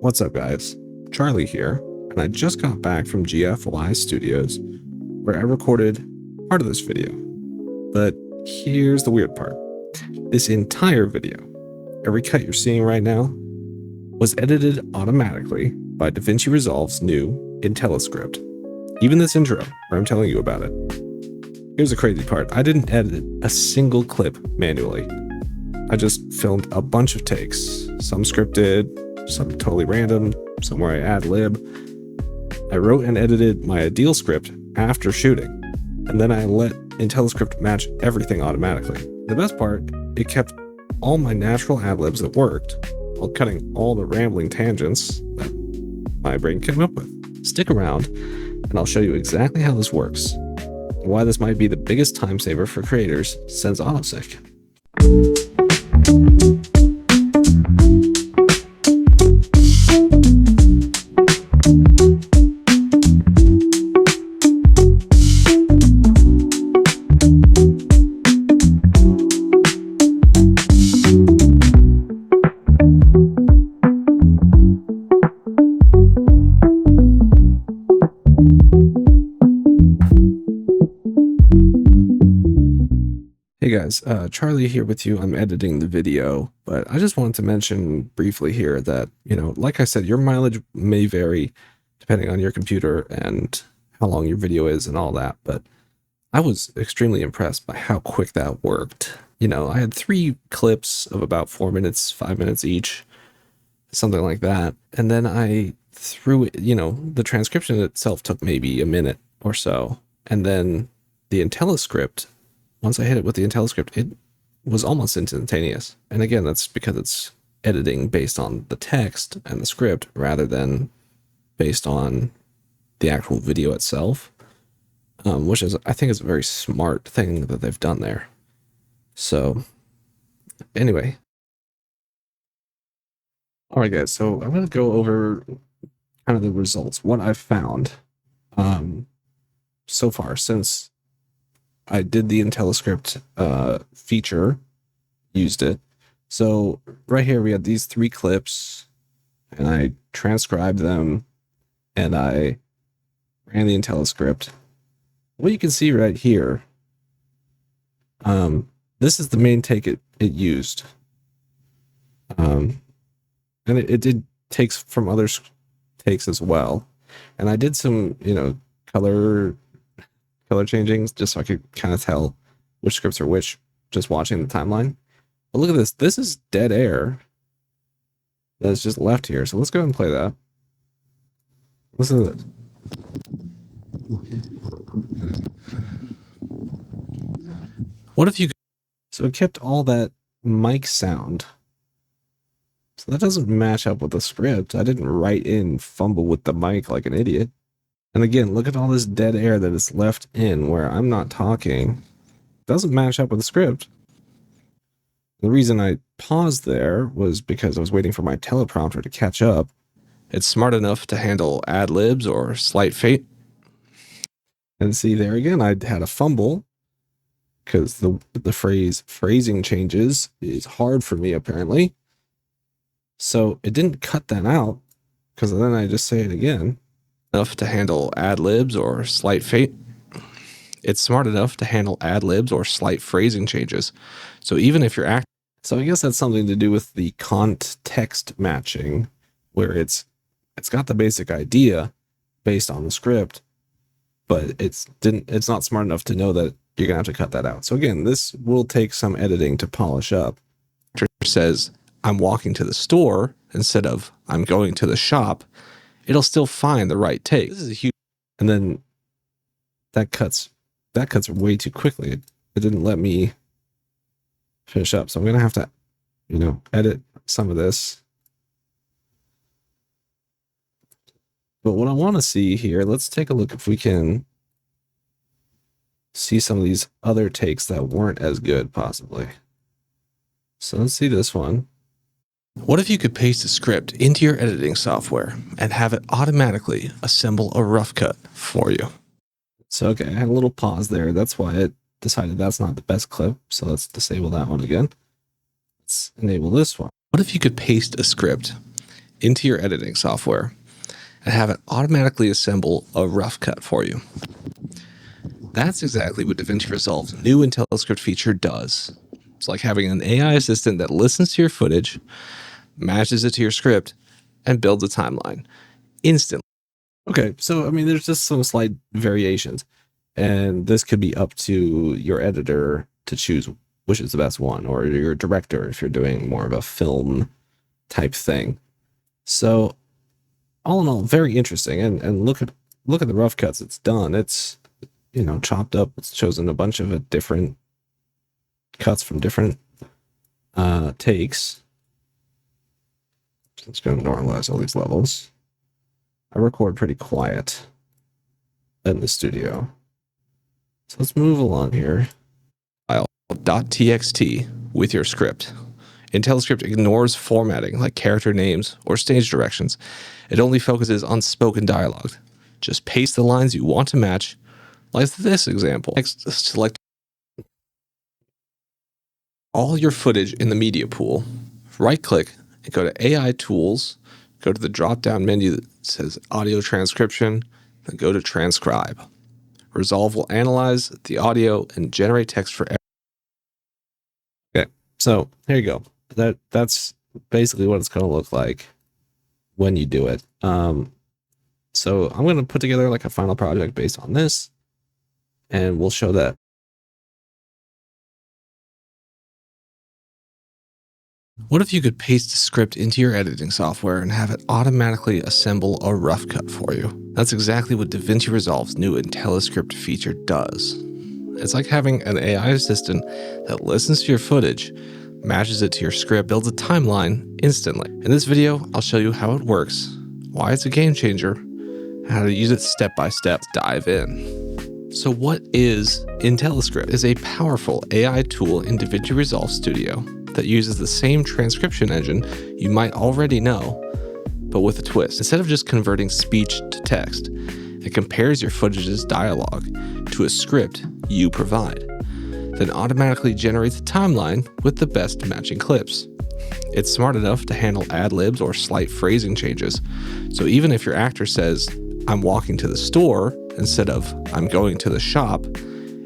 What's up, guys? Charlie here, and I just got back from GFY Studios, where I recorded part of this video. But here's the weird part. This entire video, every cut you're seeing right now, was edited automatically by DaVinci Resolve's new Intelliscript. Even this intro, where I'm telling you about it. Here's the crazy part. I didn't edit a single clip manually. I just filmed a bunch of takes, some scripted, some totally random, some where I ad-lib. I wrote and edited my ideal script after shooting, and then I let Intelliscript match everything automatically. The best part, it kept all my natural ad-libs that worked, while cutting all the rambling tangents that my brain came up with. Stick around, and I'll show you exactly how this works, and why this might be the biggest time saver for creators since autosync. Hey guys, Charlie here with you. I'm editing the video, but I just wanted to mention briefly here that, like I said, your mileage may vary depending on your computer and how long your video is and all that, but I was extremely impressed by how quick that worked. I had 3 clips of about 4 minutes, 5 minutes each, something like that, and then I threw it, the transcription itself took maybe a minute or so, and then the Intelliscript, once I hit it with the Intelliscript, it was almost instantaneous. And again, that's because it's editing based on the text and the script rather than based on the actual video itself, which I think is a very smart thing that they've done there. So anyway. All right, guys, so I'm going to go over kind of the results, what I've found so far since I did the Intelliscript feature, used it. So right here we had these 3 clips, and I transcribed them, and I ran the Intelliscript. What you can see right here, this is the main take it used. And it did takes from other takes as well. And I did some, color changings just so I could kind of tell which scripts are which just watching the timeline. But look at this. This is dead air that's just left here. So let's go ahead and play that. Listen to this. What if you... So it kept all that mic sound. So that doesn't match up with the script. I didn't write in fumble with the mic like an idiot. And again, look at all this dead air that is left in where I'm not talking. It doesn't match up with the script. The reason I paused there was because I was waiting for my teleprompter to catch up. It's smart enough to handle ad-libs or slight fate. And see, there again, I had a fumble because the phrasing changes is hard for me, apparently. So it didn't cut that out because then I just say it again. Enough to handle ad-libs or slight fate. It's smart enough to handle ad-libs or slight phrasing changes. So even if you're acting... So I guess that's something to do with the context matching, where it's got the basic idea based on the script, but it's not smart enough to know that you're going to have to cut that out. So again, this will take some editing to polish up. It says, I'm walking to the store instead of I'm going to the shop. It'll still find the right take. This is a huge, and then that cuts way too quickly. It didn't let me finish up. So I'm gonna have to, edit some of this. But what I want to see here, let's take a look if we can see some of these other takes that weren't as good, possibly. So let's see this one. What if you could paste a script into your editing software and have it automatically assemble a rough cut for you? So, okay, I had a little pause there. That's why it decided that's not the best clip. So let's disable that one again. Let's enable this one. What if you could paste a script into your editing software and have it automatically assemble a rough cut for you. That's exactly what DaVinci Resolve's new Intelliscript feature does. It's like having an AI assistant that listens to your footage, matches it to your script, and builds a timeline instantly. Okay, so I mean, there's just some slight variations, and this could be up to your editor to choose which is the best one, or your director if you're doing more of a film type thing. So all in all, very interesting. And look at the rough cuts it's done. It's, you know, chopped up. It's chosen a bunch of different cuts from different takes. So it's going to normalize all these levels. I record pretty quiet in the studio. So let's move along here. File .txt with your script. Intelliscript ignores formatting like character names or stage directions. It only focuses on spoken dialogue. Just paste the lines you want to match, like this example. Next, select all your footage in the media pool. Right-click and go to AI Tools. Go to the drop-down menu that says Audio Transcription, then go to Transcribe. Resolve will analyze the audio and generate text for every. Okay, so here you go. That's basically what it's going to look like when you do it. So I'm going to put together like a final project based on this, and we'll show that. What if you could paste a script into your editing software and have it automatically assemble a rough cut for you? That's exactly what DaVinci Resolve's new Intelliscript feature does. It's like having an AI assistant that listens to your footage, matches it to your script, builds a timeline instantly. In this video, I'll show you how it works, why it's a game changer, and how to use it step by step. Dive in. So what is Intelliscript? It's a powerful AI tool in DaVinci Resolve Studio that uses the same transcription engine you might already know, but with a twist. Instead of just converting speech to text, it compares your footage's dialogue to a script you provide, then automatically generates a timeline with the best matching clips. It's smart enough to handle ad-libs or slight phrasing changes, so even if your actor says, "I'm walking to the store," instead of "I'm going to the shop,"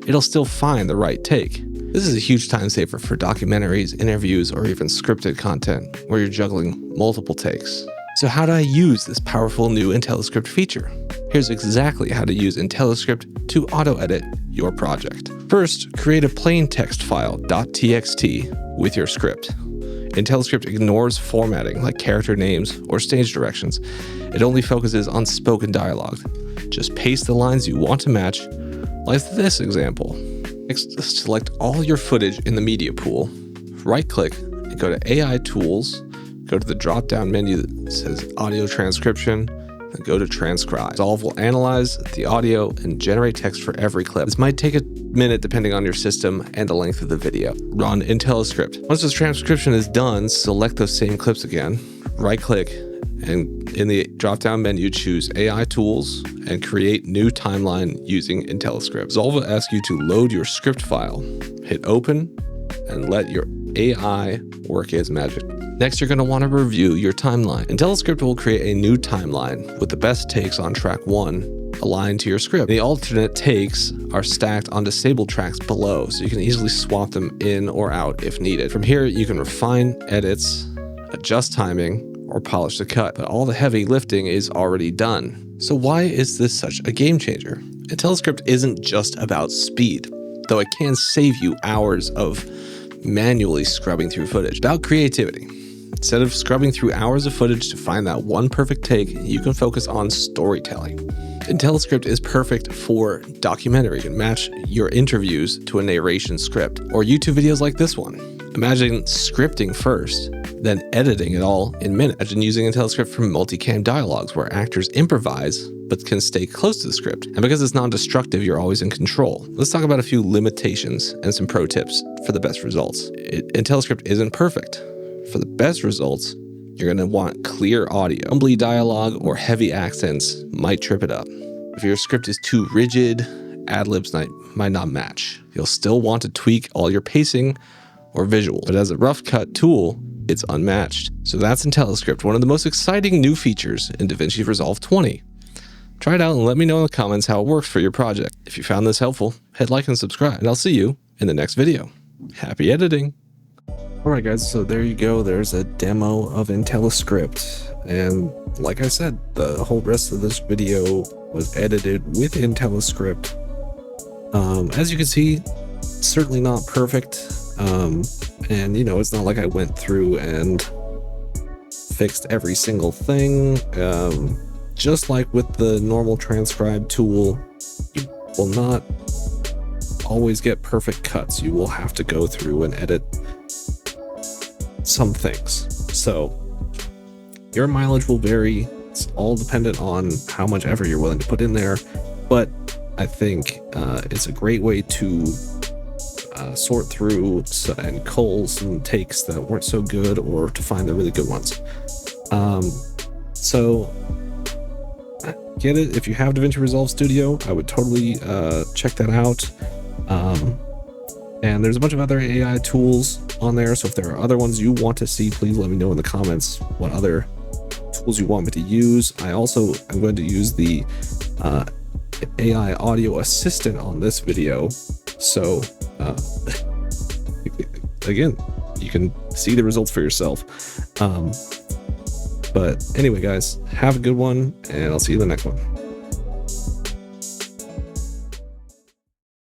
it'll still find the right take. This is a huge time saver for documentaries, interviews, or even scripted content where you're juggling multiple takes. So how do I use this powerful new Intelliscript feature? Here's exactly how to use Intelliscript to auto-edit your project. First, create a plain text file .txt with your script. Intelliscript ignores formatting like character names or stage directions. It only focuses on spoken dialogue. Just paste the lines you want to match, like this example. Next, select all your footage in the media pool. Right-click and go to AI Tools. Go to the drop-down menu that says Audio Transcription, then go to Transcribe. Resolve will analyze the audio and generate text for every clip. This might take a minute depending on your system and the length of the video. Run Intelliscript. Once this transcription is done, select those same clips again. Right-click and in the drop-down menu, choose AI Tools and create new timeline using Intelliscript. Resolve will ask you to load your script file. Hit Open and let your AI work its magic. Next, you're going to want to review your timeline. Intelliscript will create a new timeline with the best takes on track 1 aligned to your script. The alternate takes are stacked on disabled tracks below, so you can easily swap them in or out if needed. From here, you can refine edits, adjust timing, or polish the cut, but all the heavy lifting is already done. So why is this such a game changer? Intelliscript isn't just about speed, though it can save you hours of manually scrubbing through footage. About creativity. Instead of scrubbing through hours of footage to find that one perfect take, you can focus on storytelling. Intelliscript is perfect for documentary. You can match your interviews to a narration script, or YouTube videos like this one. Imagine scripting first, then editing it all in minutes. Imagine using Intelliscript for multicam dialogues where actors improvise but can stay close to the script. And because it's non-destructive, you're always in control. Let's talk about a few limitations and some pro tips for the best results. Intelliscript isn't perfect. For the best results, you're going to want clear audio. Mumbly dialogue or heavy accents might trip it up. If your script is too rigid, ad-libs might not match. You'll still want to tweak all your pacing or visual. But as a rough cut tool, it's unmatched. So that's Intelliscript, one of the most exciting new features in DaVinci Resolve 20. Try it out and let me know in the comments how it works for your project. If you found this helpful, hit like and subscribe, and I'll see you in the next video. Happy editing! Alright guys, so there you go. There's a demo of Intelliscript. And like I said, the whole rest of this video was edited with Intelliscript. As you can see, certainly not perfect. And you know, it's not like I went through and fixed every single thing. Just like with the normal transcribe tool, you will not always get perfect cuts. You will have to go through and edit some things. So your mileage will vary. It's all dependent on how much effort you're willing to put in there. But I think it's a great way to sort through and cull some takes that weren't so good, or to find the really good ones. So get it. If you have DaVinci Resolve Studio, I would totally check that out. And there's a bunch of other AI tools on there, so if there are other ones you want to see, please let me know in the comments what other tools you want me to use. I also am going to use the AI audio assistant on this video, so again, you can see the results for yourself. But anyway guys, have a good one, and I'll see you in the next one.